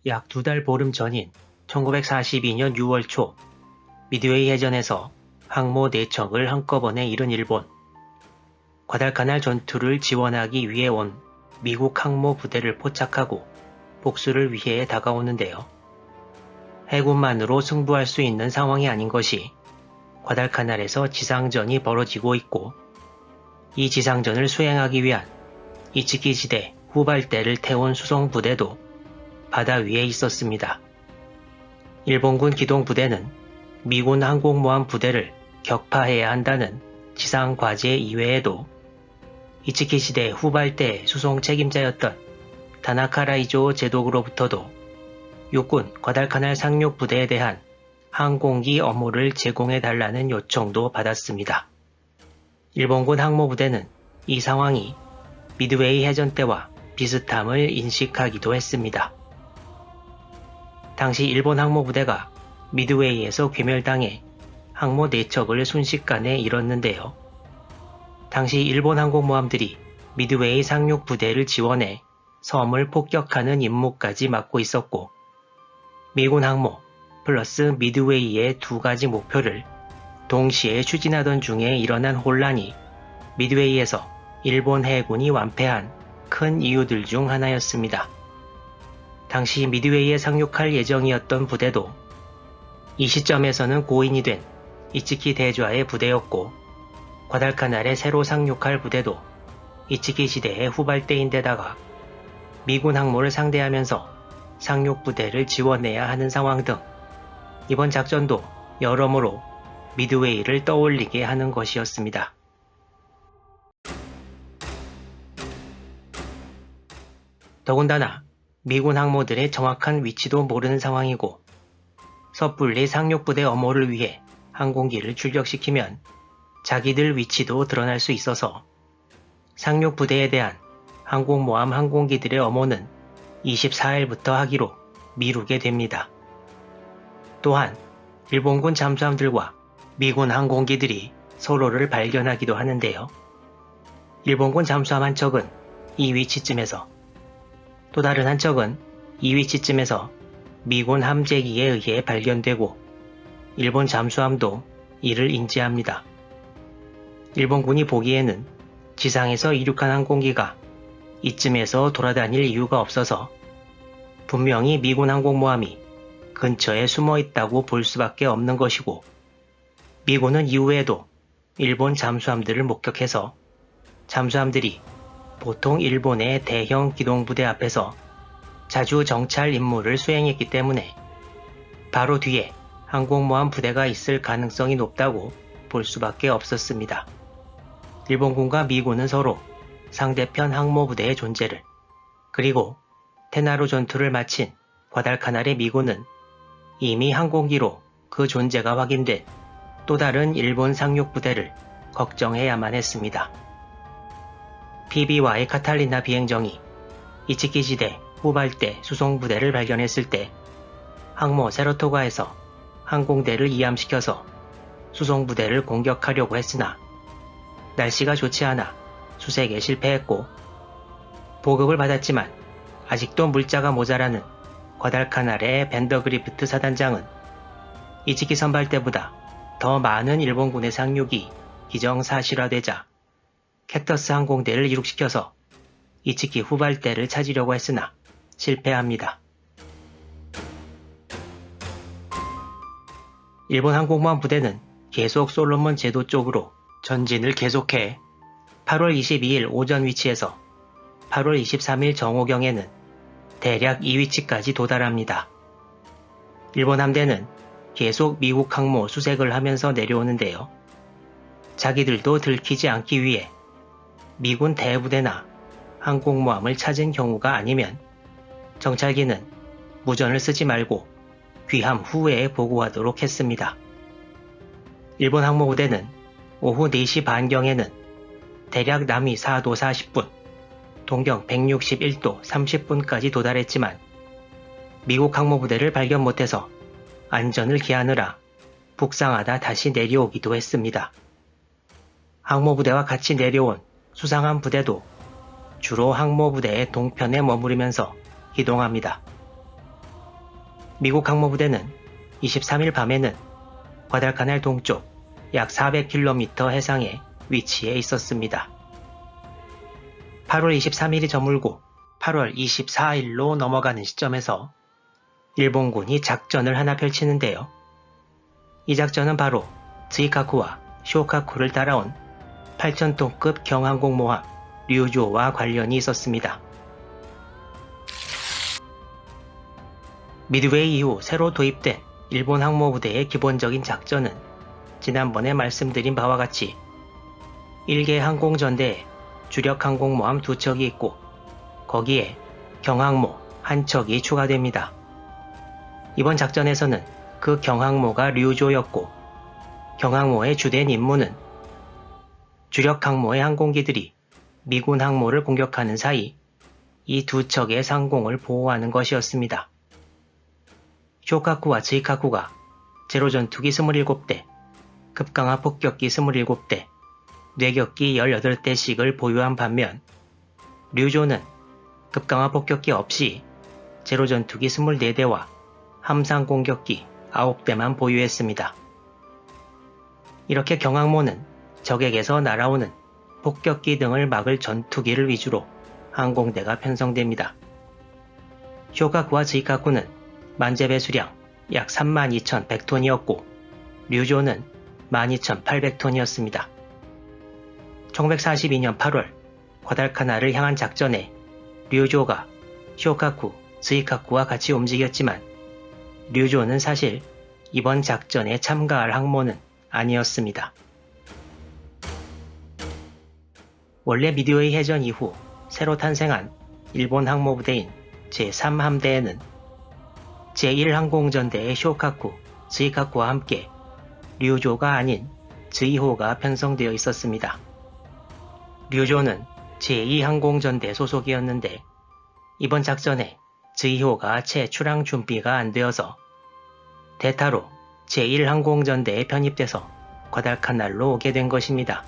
약 2달 보름 전인 1942년 6월 초 미드웨이 해전에서 항모 4척을 한꺼번에 잃은 일본. 과달카날 전투를 지원하기 위해 온 미국 항모 부대를 포착하고 복수를 위해 다가오는데요. 해군만으로 승부할 수 있는 상황이 아닌 것이 과달카날에서 지상전이 벌어지고 있고, 이 지상전을 수행하기 위한 이츠키 지대 후발대를 태운 수송부대도 바다 위에 있었습니다. 일본군 기동부대는 미군 항공모함 부대를 격파해야 한다는 지상 과제 이외에도 이츠키 시대 후발대 수송 책임자였던 다나카 라이조 제독으로부터도 육군 과달카날 상륙 부대에 대한 항공기 업무를 제공해달라는 요청도 받았습니다. 일본군 항모부대는 이 상황이 미드웨이 해전 때와 비슷함을 인식하기도 했습니다. 당시 일본 항모부대가 미드웨이에서 괴멸당해 항모 4척을 순식간에 잃었는데요. 당시 일본 항공모함들이 미드웨이 상륙 부대를 지원해 섬을 폭격하는 임무까지 맡고 있었고, 미군 항모 플러스 미드웨이의 2가지 목표를 동시에 추진하던 중에 일어난 혼란이 미드웨이에서 일본 해군이 완패한 큰 이유들 중 하나였습니다. 당시 미드웨이에 상륙할 예정이었던 부대도 이 시점에서는 고인이 된 이츠키 대좌의 부대였고, 과달카날에 새로 상륙할 부대도 이츠키 시대의 후발대인데다가 미군 항모를 상대하면서 상륙 부대를 지원해야 하는 상황 등 이번 작전도 여러모로 미드웨이를 떠올리게 하는 것이었습니다. 더군다나 미군 항모들의 정확한 위치도 모르는 상황이고, 섣불리 상륙부대 엄호를 위해 항공기를 출격시키면 자기들 위치도 드러날 수 있어서 상륙부대에 대한 항공모함 항공기들의 엄호는 24일부터 하기로 미루게 됩니다. 또한 일본군 잠수함들과 미군 항공기들이 서로를 발견하기도 하는데요. 일본군 잠수함 한 척은 이 위치쯤에서, 또 다른 한 척은 이 위치쯤에서 미군 함재기에 의해 발견되고, 일본 잠수함도 이를 인지합니다. 일본군이 보기에는 지상에서 이륙한 항공기가 이쯤에서 돌아다닐 이유가 없어서 분명히 미군 항공모함이 근처에 숨어 있다고 볼 수밖에 없는 것이고, 미군은 이후에도 일본 잠수함들을 목격해서 잠수함들이 보통 일본의 대형 기동부대 앞에서 자주 정찰 임무를 수행했기 때문에 바로 뒤에 항공모함 부대가 있을 가능성이 높다고 볼 수밖에 없었습니다. 일본군과 미군은 서로 상대편 항모부대의 존재를, 그리고 테나루 전투를 마친 과달카날의 미군은 이미 항공기로 그 존재가 확인된 또 다른 일본 상륙부대를 걱정해야만 했습니다. PBY 카탈리나 비행정이 이츠키 지대 후발대 수송부대를 발견했을 때 항모 세라토가에서 항공대를 이함시켜서 수송부대를 공격하려고 했으나 날씨가 좋지 않아 수색에 실패했고, 보급을 받았지만 아직도 물자가 모자라는 과달카날의 벤더그리프트 사단장은 이츠키 선발대보다 더 많은 일본군의 상륙이 기정사실화되자 캡터스 항공대를 이륙시켜서 이츠키 후발대를 찾으려고 했으나 실패합니다. 일본 항공모함 부대는 계속 솔로몬 제도 쪽으로 전진을 계속해 8월 22일 오전 위치에서 8월 23일 정오경에는 대략 이 위치까지 도달합니다. 일본 함대는 계속 미국 항모 수색을 하면서 내려오는데요. 자기들도 들키지 않기 위해 미군 대부대나 항공모함을 찾은 경우가 아니면 정찰기는 무전을 쓰지 말고 귀함 후에 보고하도록 했습니다. 일본 항모부대는 오후 4시 반경에는 대략 남위 4도 40분, 동경 161도 30분까지 도달했지만 미국 항모부대를 발견 못해서 안전을 기하느라 북상하다 다시 내려오기도 했습니다. 항모부대와 같이 내려온 수상한 부대도 주로 항모부대의 동편에 머무르면서 이동합니다. 미국 항모부대는 23일 밤에는 과달카날 동쪽 약 400km 해상에 위치해 있었습니다. 8월 23일이 저물고 8월 24일로 넘어가는 시점에서 일본군이 작전을 하나 펼치는데요. 이 작전은 바로 즈이카쿠와 쇼카쿠를 따라온 8,000톤급 경항공모함 류조와 관련이 있었습니다. 미드웨이 이후 새로 도입된 일본 항모부대의 기본적인 작전은 지난번에 말씀드린 바와 같이 1개 항공전대에 주력 항공모함 2척이 있고 거기에 경항모 1척이 추가됩니다. 이번 작전에서는 그 경항모가 류조였고 경항모의 주된 임무는 주력 항모의 항공기들이 미군 항모를 공격하는 사이 이 2척의 상공을 보호하는 것이었습니다. 쇼카쿠와 즈이카쿠가 제로전투기 27대, 급강화 폭격기 27대, 뇌격기 18대씩을 보유한 반면 류조는 급강화 폭격기 없이 제로전투기 24대와 함상 공격기 9대만 보유했습니다. 이렇게 경항모는 적에게서 날아오는 폭격기 등을 막을 전투기를 위주로 항공대가 편성됩니다. 쇼카쿠와 즈이카쿠는 만재 배수량 약 32,100톤이었고 류조는 12,800톤이었습니다. 1942년 8월 과달카날을 향한 작전에 류조가 쇼카쿠, 즈이카쿠와 같이 움직였지만 류조는 사실 이번 작전에 참가할 항모는 아니었습니다. 원래 미드웨이 해전 이후 새로 탄생한 일본 항모부대인 제3함대에는 제1항공전대의 쇼카쿠, 즈이카쿠와 함께 류조가 아닌 즈이호가 편성되어 있었습니다. 류조는 제2항공전대 소속이었는데 이번 작전에 즈이호가 채 출항 준비가 안 되어서 대타로 제1항공전대에 편입돼서 과달카날로 오게 된 것입니다.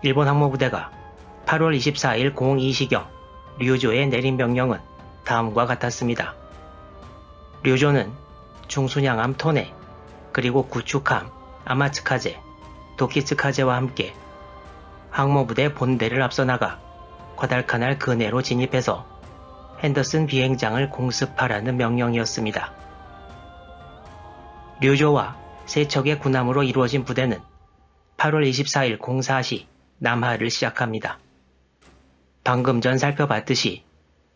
일본 항모부대가 8월 24일 02시경 류조에 내린 명령은 다음과 같았습니다. 류조는 중순양함 토네 그리고 구축함 아마츠카제, 도키츠카제와 함께 항모부대 본대를 앞서 나가 과달카날 근해로 진입해서 핸더슨 비행장을 공습하라는 명령이었습니다. 류조와 세 척의 군함으로 이루어진 부대는 8월 24일 04시 남하를 시작합니다. 방금 전 살펴봤듯이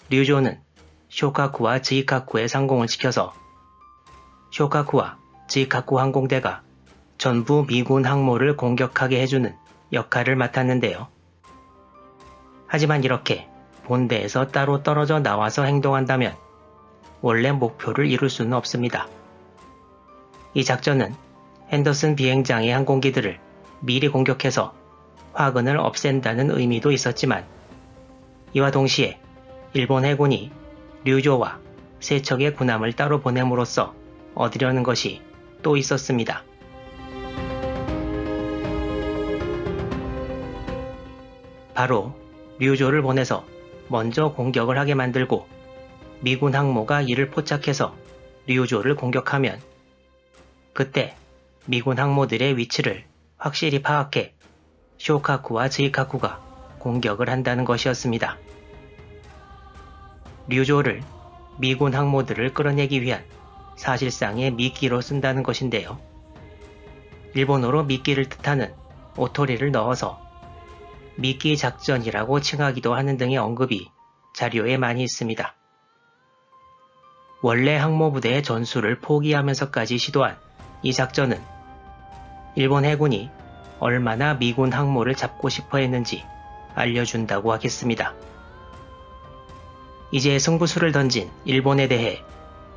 류조는 쇼카쿠와 즈이카쿠의 상공을 지켜서 쇼카쿠와 즈이카쿠 항공대가 전부 미군 항모를 공격하게 해주는 역할을 맡았는데요. 하지만 이렇게 본대에서 따로 떨어져 나와서 행동한다면 원래 목표를 이룰 수는 없습니다. 이 작전은 핸더슨 비행장의 항공기들을 미리 공격해서 화근을 없앤다는 의미도 있었지만 이와 동시에 일본 해군이 류조와 세 척의 군함을 따로 보냄으로써 얻으려는 것이 또 있었습니다. 바로 류조를 보내서 먼저 공격을 하게 만들고 미군 항모가 이를 포착해서 류조를 공격하면 그때 미군 항모들의 위치를 확실히 파악해 쇼카쿠와 즈이카쿠가 공격을 한다는 것이었습니다. 류조를 미군 항모들을 끌어내기 위한 사실상의 미끼로 쓴다는 것인데요. 일본어로 미끼를 뜻하는 오토리를 넣어서 미끼 작전이라고 칭하기도 하는 등의 언급이 자료에 많이 있습니다. 원래 항모부대의 전술을 포기하면서까지 시도한 이 작전은 일본 해군이 얼마나 미군 항모를 잡고 싶어 했는지 알려준다고 하겠습니다. 이제 승부수를 던진 일본에 대해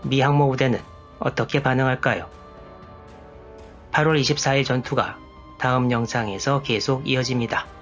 미 항모부대는 어떻게 반응할까요? 8월 24일 전투가 다음 영상에서 계속 이어집니다.